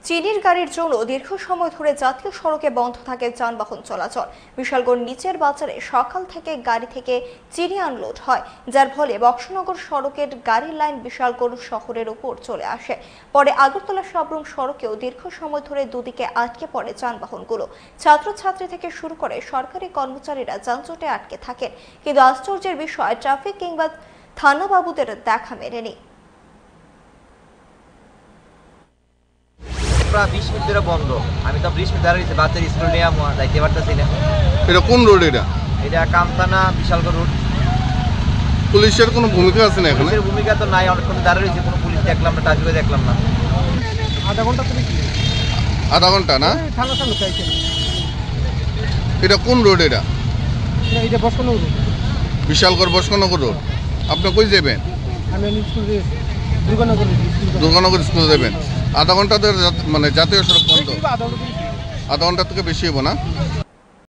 চিনির গাড়ির জন্য দীর্ঘ সময় ধরে জাতীয় সড়কে বন্ধ থাকে যানবাহন চলাচল। বিশালগড় নিচের বাজারে সকাল থেকে গাড়ি থেকে চিনি আনলোড হয়, যার ফলে বক্সনগর সড়কের গাড়ির লাইন বিশালগড় শহরের উপর চলে আসে। পরে আগরতলা সাবরুম সড়কেও দীর্ঘ সময় ধরে দুদিকে আটকে পড়ে যানবাহনগুলো। ছাত্রছাত্রী থেকে শুরু করে সরকারি কর্মচারীরা যানজটে আটকে থাকেন, কিন্তু আশ্চর্যের বিষয় ট্রাফিক কিংবা থানা বাবুদের দেখা মেলেনি। 20 মিনিট ধরে বন্ধ। আমি তো 20 মিনিট দাঁড়িয়েছি, বাচ্চার স্কুল নিয়ে যাইতে পারতেছি না। এটা কোন রোড? এটা কামতানা বিশালগড় রোড। পুলিশের কোনো ভূমিকা আছে না এখানে? পুলিশের ভূমিকা তো নাই, অনেকক্ষণ দাঁড়িয়েছি, কোনো পুলিশ দেখলাম না, ট্রাফিকে দেখলাম না। আধা ঘন্টা না? এটা কোন রোড? এটা বিশালগড় বস্কনগর রোড। আপনি কই যাবেন? দুর্গানগর স্কুলে যাবেন। আধা ঘন্টা ধরে মানে জাতীয় সড়ক বন্ধ। আধা ঘন্টা থেকে বেশি হবো না?